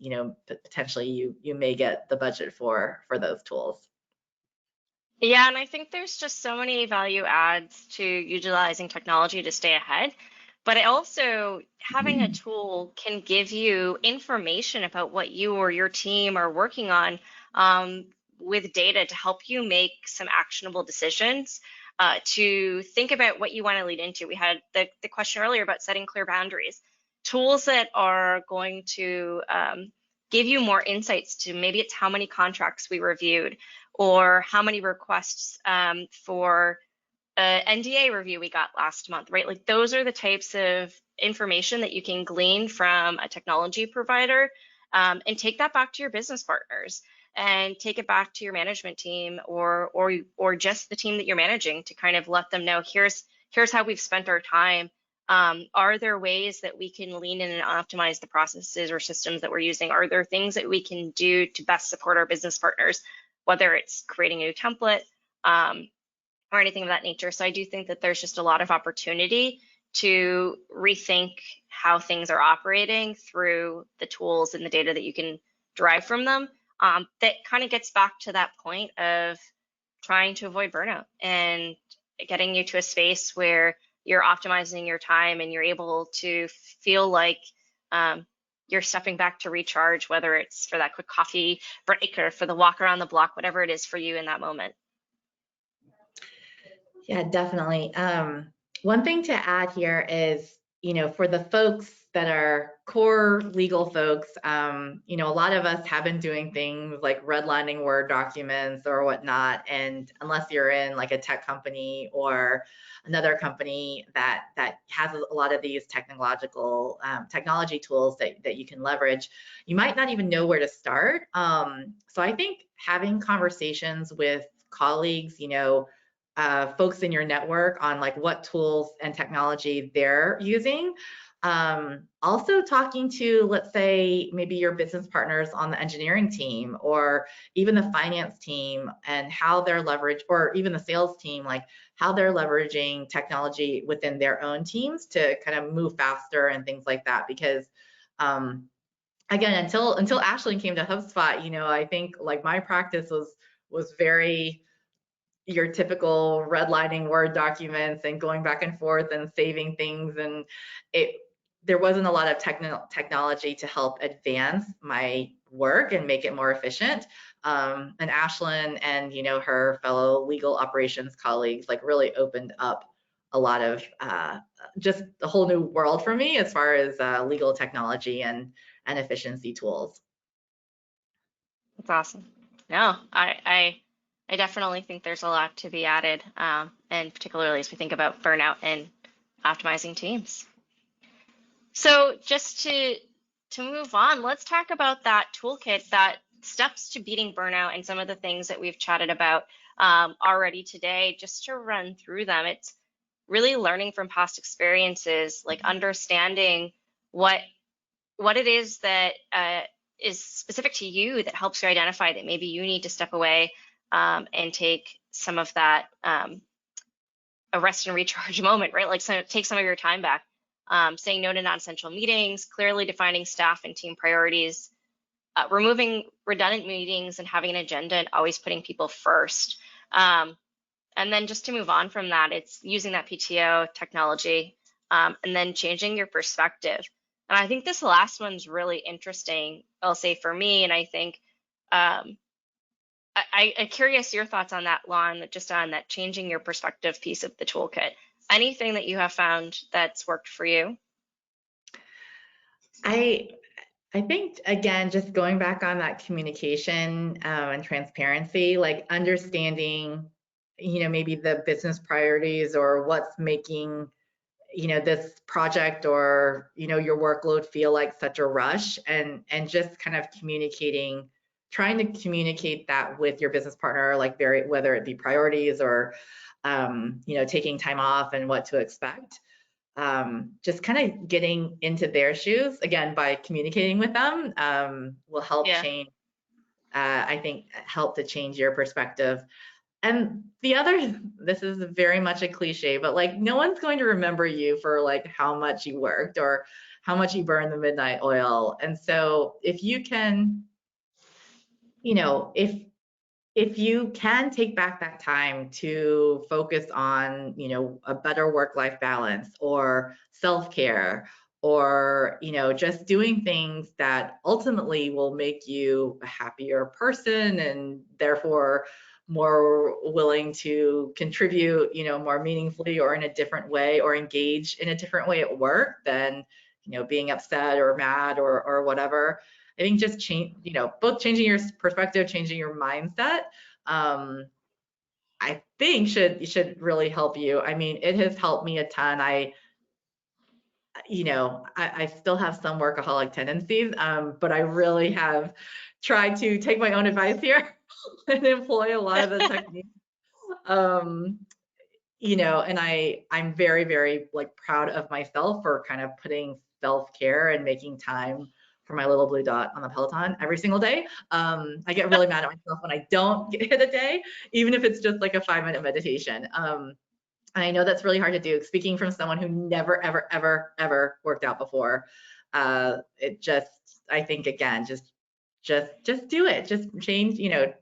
B: potentially you may get the budget for those tools.
A: Yeah, and I think there's just so many value adds to utilizing technology to stay ahead. But it also, having a tool can give you information about what you or your team are working on, with data to help you make some actionable decisions, to think about what you want to lead into. We had the question earlier about setting clear boundaries, tools that are going to give you more insights to maybe it's how many contracts we reviewed or how many requests for NDA review we got last month, right? Like those are the types of information that you can glean from a technology provider, and take that back to your business partners and take it back to your management team or just the team that you're managing to kind of let them know here's how we've spent our time. Are there ways that we can lean in and optimize the processes or systems that we're using? Are there things that we can do to best support our business partners, whether it's creating a new template, or anything of that nature? So I do think that there's just a lot of opportunity to rethink how things are operating through the tools and the data that you can derive from them. That kind of gets back to that point of trying to avoid burnout and getting you to a space where you're optimizing your time and you're able to feel like you're stepping back to recharge, whether it's for that quick coffee break or for the walk around the block, whatever it is for you in that moment.
B: Yeah, definitely. One thing to add here is, for the folks that are core legal folks, a lot of us have been doing things like redlining Word documents or whatnot. And unless you're in like a tech company or another company that has a lot of these technology tools that you can leverage, you might not even know where to start. So I think having conversations with colleagues, folks in your network on like what tools and technology they're using. Also talking to, let's say, maybe your business partners on the engineering team or even the finance team and how they're leveraged, or even the sales team, like how they're leveraging technology within their own teams to kind of move faster and things like that. Because again, until Ashlyn came to HubSpot, I think like my practice was very your typical redlining Word documents and going back and forth and saving things, and there wasn't a lot of technology to help advance my work and make it more efficient. And Ashlyn and her fellow legal operations colleagues like really opened up a lot of just a whole new world for me as far as legal technology and efficiency tools.
A: That's awesome. No, I definitely think there's a lot to be added, and particularly as we think about burnout and optimizing teams. So just to move on, let's talk about that toolkit, that steps to beating burnout, and some of the things that we've chatted about already today. Just to run through them, it's really learning from past experiences, like understanding what it is that is specific to you that helps you identify that maybe you need to step away and take some of that a rest and recharge moment, right? Like take some of your time back. Saying no to non-essential meetings, clearly defining staff and team priorities, removing redundant meetings and having an agenda and always putting people first. And then just to move on from that, it's using that PTO technology, and then changing your perspective. And I think this last one's really interesting, I'll say for me, and I think I'm curious your thoughts on that, Lon, just on that changing your perspective piece of the toolkit. Anything that you have found that's worked for you?
B: I think, again, just going back on that communication and transparency, like understanding, maybe the business priorities or what's making, this project or, your workload feel like such a rush, and just kind of trying to communicate that with your business partner, like whether it be priorities or, taking time off and what to expect. Just kind of getting into their shoes again by communicating with them will help change. I think help to change your perspective. And the other, this is very much a cliche, but like no one's going to remember you for like how much you worked or how much you burned the midnight oil. And so if you can, if you can take back that time to focus on, a better work-life balance or self-care or, just doing things that ultimately will make you a happier person and therefore more willing to contribute, more meaningfully or in a different way, or engage in a different way at work than, being upset or mad or whatever. I think just change, both changing your perspective, changing your mindset, I think should really help you. I mean, it has helped me a ton. I still have some workaholic tendencies, but I really have tried to take my own advice here and employ a lot of the techniques. Um, and I'm very, very like proud of myself for kind of putting self-care and making time for my little blue dot on the Peloton every single day. I get really mad at myself when I don't hit a day, even if it's just like a 5-minute meditation. And I know that's really hard to do. Speaking from someone who never, ever, ever, ever worked out before, it just, I think again, just do it. Just change,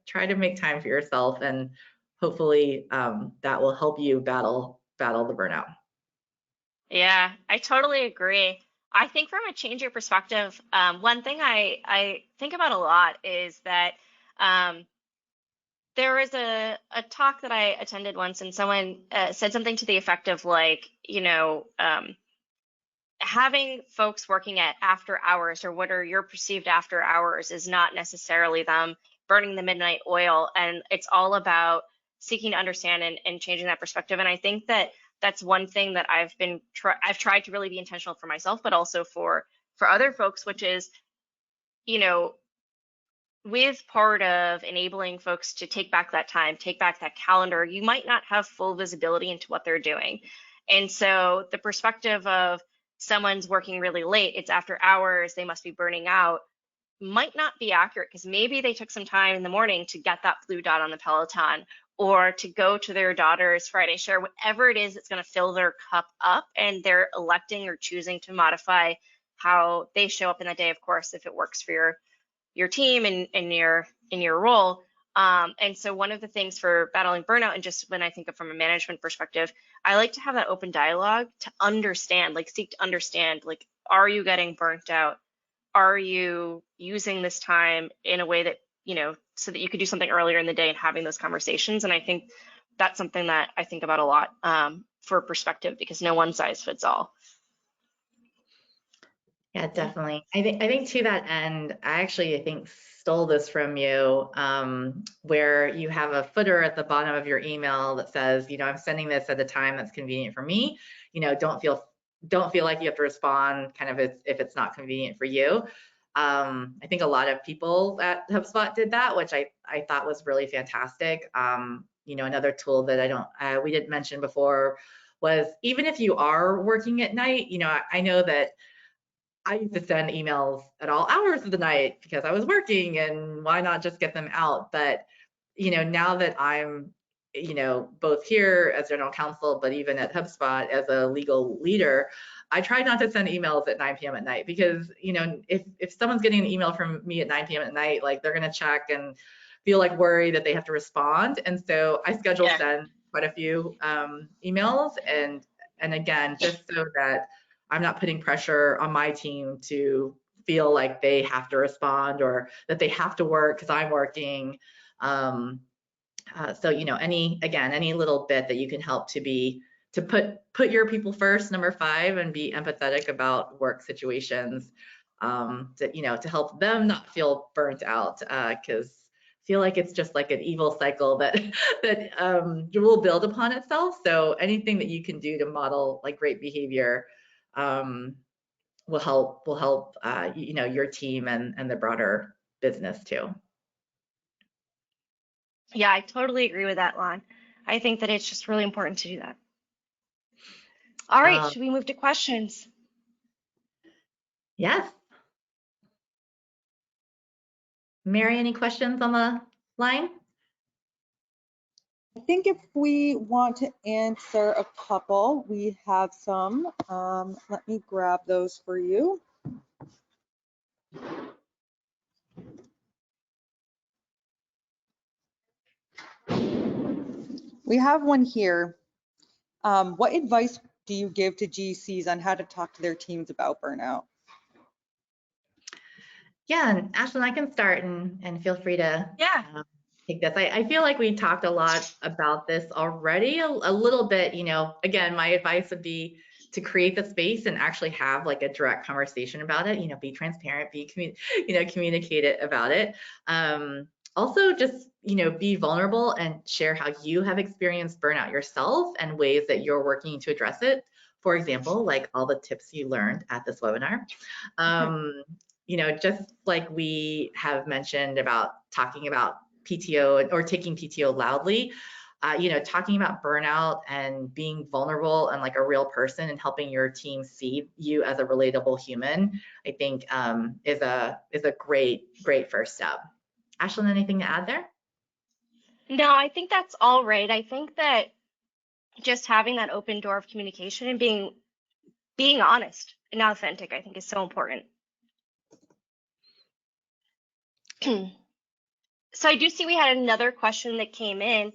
B: try to make time for yourself, and hopefully that will help you battle the burnout.
A: Yeah, I totally agree. I think from a change your perspective, one thing I think about a lot is that um, there was a talk that I attended once, and someone said something to the effect of like, having folks working at after hours, or what are your perceived after hours, is not necessarily them burning the midnight oil. And it's all about seeking to understand and changing that perspective. And I think that that's one thing that I've tried to really be intentional for myself, but also for other folks, which is, you know, with part of enabling folks to take back that time, take back that calendar, you might not have full visibility into what they're doing. And so the perspective of someone's working really late, it's after hours, they must be burning out, might not be accurate, because maybe they took some time in the morning to get that blue dot on the Peloton, or to go to their daughter's Friday share, whatever it is that's going to fill their cup up, and they're electing or choosing to modify how they show up in the day, of course, if it works for your team and in your role. And so one of the things for battling burnout, and just when I think of from a management perspective, I like to have that open dialogue to understand, like seek to understand, like, are you getting burnt out? Are you using this time in a way that, so that you could do something earlier in the day, and having those conversations? And I think that's something that I think about a lot, for perspective, because no one size fits all.
B: Yeah, definitely. I think to that end, I think stole this from you, where you have a footer at the bottom of your email that says, I'm sending this at a time that's convenient for me. Don't feel like you have to respond kind of if it's not convenient for you. I think a lot of people at HubSpot did that, which I thought was really fantastic. Another tool that we didn't mention before was, even if you are working at night, I know that I used to send emails at all hours of the night because I was working, and why not just get them out? But, now that I'm, both here as general counsel, but even at HubSpot as a legal leader, I try not to send emails at 9 p.m. at night, because, if someone's getting an email from me at 9 p.m. at night, like, they're going to check and feel like worried that they have to respond. And so I schedule
A: Yeah.
B: send quite a few emails, and again, just so that I'm not putting pressure on my team to feel like they have to respond, or that they have to work because I'm working. So, any little bit that you can help to put your people first, number 5, and be empathetic about work situations, to help them not feel burnt out, because I feel like it's just like an evil cycle that will build upon itself. So anything that you can do to model like great behavior will help your team and the broader business too.
A: Yeah, I totally agree with that, Lon. I think that it's just really important to do that. All right,
B: Um,
A: should we move to questions?
B: yes, Mary, any questions on the line?
C: I think if we want to answer a couple, we have some. Let me grab those for you. We have one here. What advice do you give to GCs on how to talk to their teams about burnout?
B: Yeah, and Ashlyn, I can start and feel free to
A: Yeah.
B: take this. I feel like we talked a lot about this already, a little bit, again, my advice would be to create the space and actually have like a direct conversation about it, be transparent, communicate about it. Also just, be vulnerable and share how you have experienced burnout yourself and ways that you're working to address it. For example, like all the tips you learned at this webinar. Just like we have mentioned about talking about PTO or taking PTO loudly, talking about burnout and being vulnerable and like a real person and helping your team see you as a relatable human, I think is a great first step. Ashlyn, anything to add there?
A: No, I think that's all right. I think that just having that open door of communication and being honest and authentic, I think is so important. So I do see we had another question that came in.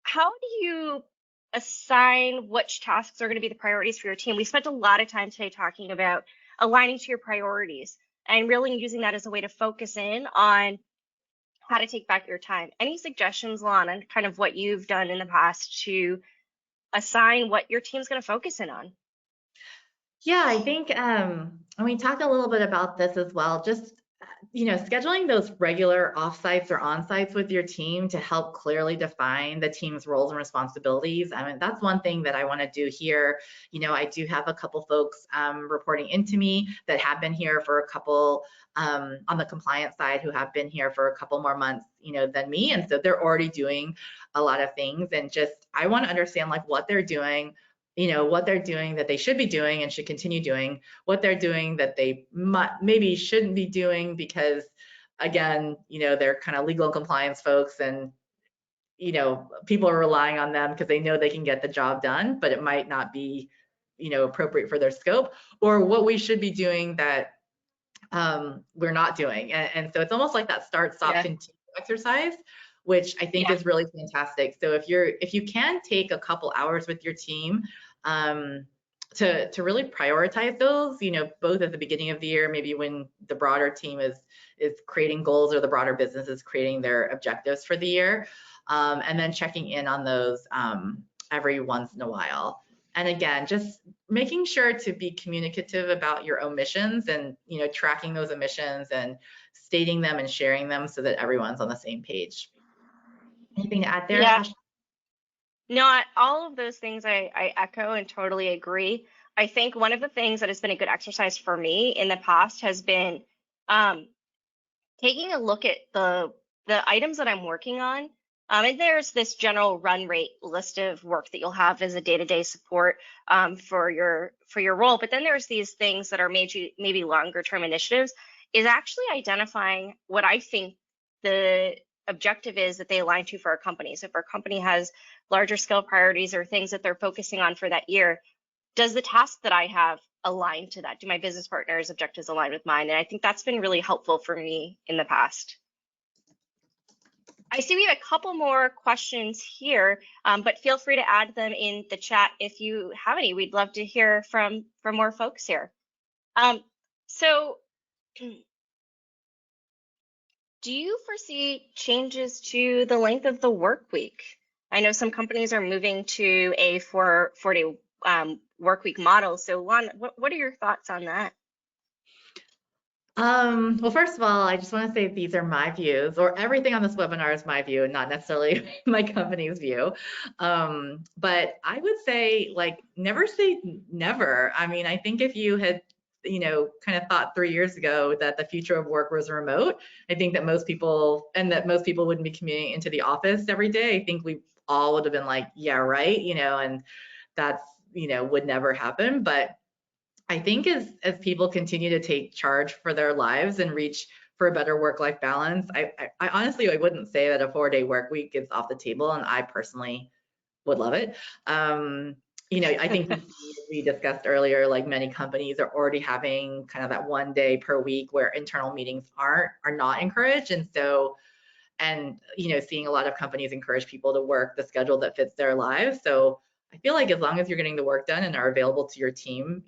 A: How do you assign which tasks are going to be the priorities for your team? We spent a lot of time today talking about aligning to your priorities and really using that as a way to focus in on how to take back your time. Any suggestions, Lon, on kind of what you've done in the past to assign what your team's going to focus in on?
B: Yeah, I think, and we talked a little bit about this as well, just, scheduling those regular offsites or onsites with your team to help clearly define the team's roles and responsibilities. I mean, that's one thing that I want to do here. I do have a couple folks reporting into me that have been here for a couple, on the compliance side, who have been here for a couple more months, than me. And so they're already doing a lot of things. And just, I want to understand like what they're doing, what they're doing that they should be doing and should continue doing, what they're doing that they maybe shouldn't be doing because, again, they're kind of legal and compliance folks and, people are relying on them because they know they can get the job done, but it might not be, appropriate for their scope, or what we should be doing that we're not doing. And so it's almost like that start, stop, continue exercise, which I think is really fantastic. So if you can take a couple hours with your team to really prioritize those, both at the beginning of the year, maybe when the broader team is creating goals or the broader business is creating their objectives for the year, and then checking in on those every once in a while. And again, just making sure to be communicative about your omissions and, tracking those omissions and stating them and sharing them so that everyone's on the same page. Anything to add there,
A: Yeah.
B: Ashley?
A: No, all of those things I echo and totally agree. I think one of the things that has been a good exercise for me in the past has been taking a look at the items that I'm working on. And there's this general run rate list of work that you'll have as a day-to-day support for your role. But then there's these things that are maybe longer term initiatives, is actually identifying what I think the objective is that they align to for our company. So if our company has larger scale priorities or things that they're focusing on for that year, does the task that I have align to that? Do my business partners' objectives align with mine? And I think that's been really helpful for me in the past. I see we have a couple more questions here, but feel free to add them in the chat if you have any. We'd love to hear from more folks here. So do you foresee changes to the length of the work week? I know some companies are moving to a 4-day work week model. So Lon, what are your thoughts on that?
B: Well, first of all, I just want to say these are my views, or everything on this webinar is my view and not necessarily my company's view. But I would say, like, never say never. I mean, I think if you had, kind of thought 3 years ago that the future of work was remote, I think that most people wouldn't be commuting into the office every day. I think we all would have been like, yeah, right, and that's, would never happen. But I think as people continue to take charge for their lives and reach for a better work-life balance, I honestly, I wouldn't say that a 4-day work week is off the table, and I personally would love it. I think we discussed earlier, like many companies are already having kind of that 1 day per week where internal meetings are not encouraged, and so, seeing a lot of companies encourage people to work the schedule that fits their lives. So I feel like as long as you're getting the work done and are available to your team,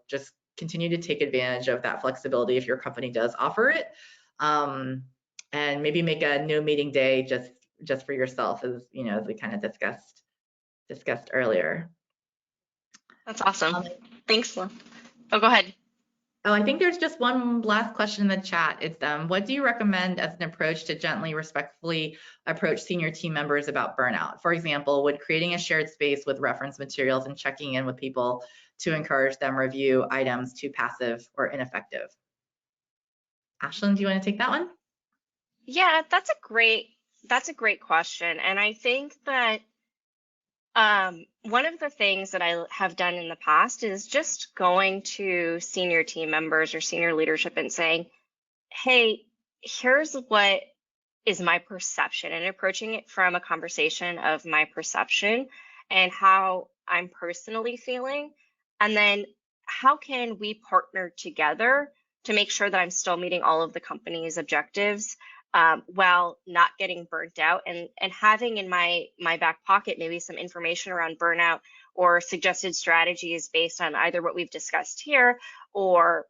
B: just continue to take advantage of that flexibility if your company does offer it. And maybe make a no meeting day just for yourself, as as we kind of discussed earlier.
A: That's awesome.
B: Um,
A: Thanks, Lynn. Oh, go ahead.
B: Oh, I think there's just one last question in the chat. It's what do you recommend as an approach to gently, respectfully approach senior team members about burnout? For example, would creating a shared space with reference materials and checking in with people to encourage them review items too passive or ineffective? Ashlyn, do you want to take that one?
A: Yeah, that's a great question. And I think that one of the things that I have done in the past is just going to senior team members or senior leadership and saying, hey, here's what is my perception, and approaching it from a conversation of my perception and how I'm personally feeling. And then how can we partner together to make sure that I'm still meeting all of the company's objectives while not getting burnt out, and having in my back pocket maybe some information around burnout or suggested strategies based on either what we've discussed here or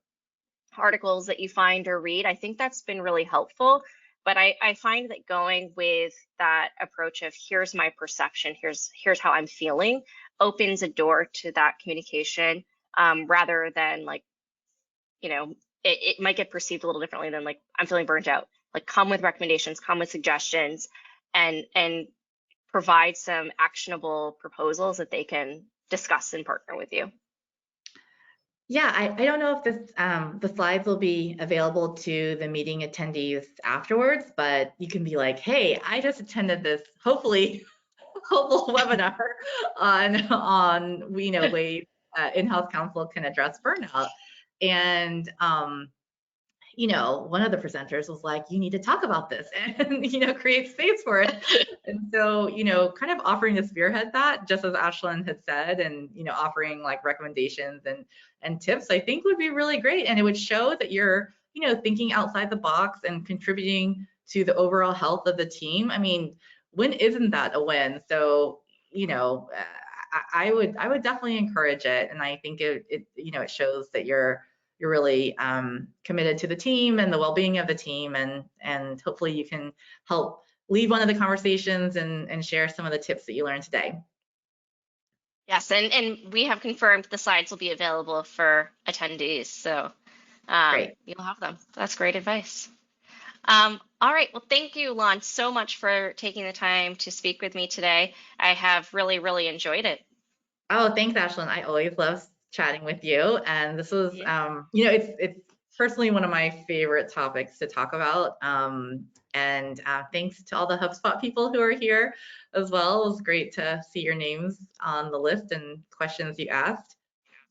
A: articles that you find or read. I think that's been really helpful. But I find that going with that approach of here's my perception, here's how I'm feeling, opens a door to that communication, rather than like, it might get perceived a little differently than like I'm feeling burnt out. Like come with recommendations, come with suggestions, and provide some actionable proposals that they can discuss and partner with you.
B: Yeah, I don't know if the slides will be available to the meeting attendees afterwards, but you can be like, hey, I just attended this hopefully hopeful webinar on ways in-house counsel can address burnout. And one of the presenters was like, you need to talk about this and, create space for it. And so, kind of offering to spearhead that, just as Ashlyn had said, and, offering like recommendations and tips, I think would be really great. And it would show that you're, thinking outside the box and contributing to the overall health of the team. I mean, when isn't that a win? So, I would definitely encourage it. And I think it shows that you're really committed to the team and the well-being of the team, and hopefully you can help lead one of the conversations and share some of the tips that you learned today.
A: Yes, and we have confirmed the slides will be available for attendees, so
B: Great.
A: you'll have them. That's great advice. All right, well, thank you, Lon, so much for taking the time to speak with me today. I have really, really enjoyed it.
B: Oh, thanks, Ashlyn. I always love chatting with you, and this was, it's personally one of my favorite topics to talk about. And thanks to all the HubSpot people who are here as well. It was great to see your names on the list and questions you asked.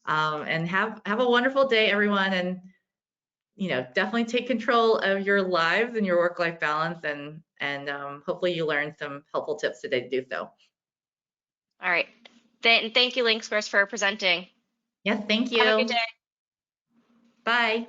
B: And have a wonderful day, everyone. And definitely take control of your lives and your work-life balance, and hopefully you learned some helpful tips today to do so.
A: All right. Thank you, LinkSquares, for presenting.
B: Yes, thank you.
A: Have a good day.
B: Bye.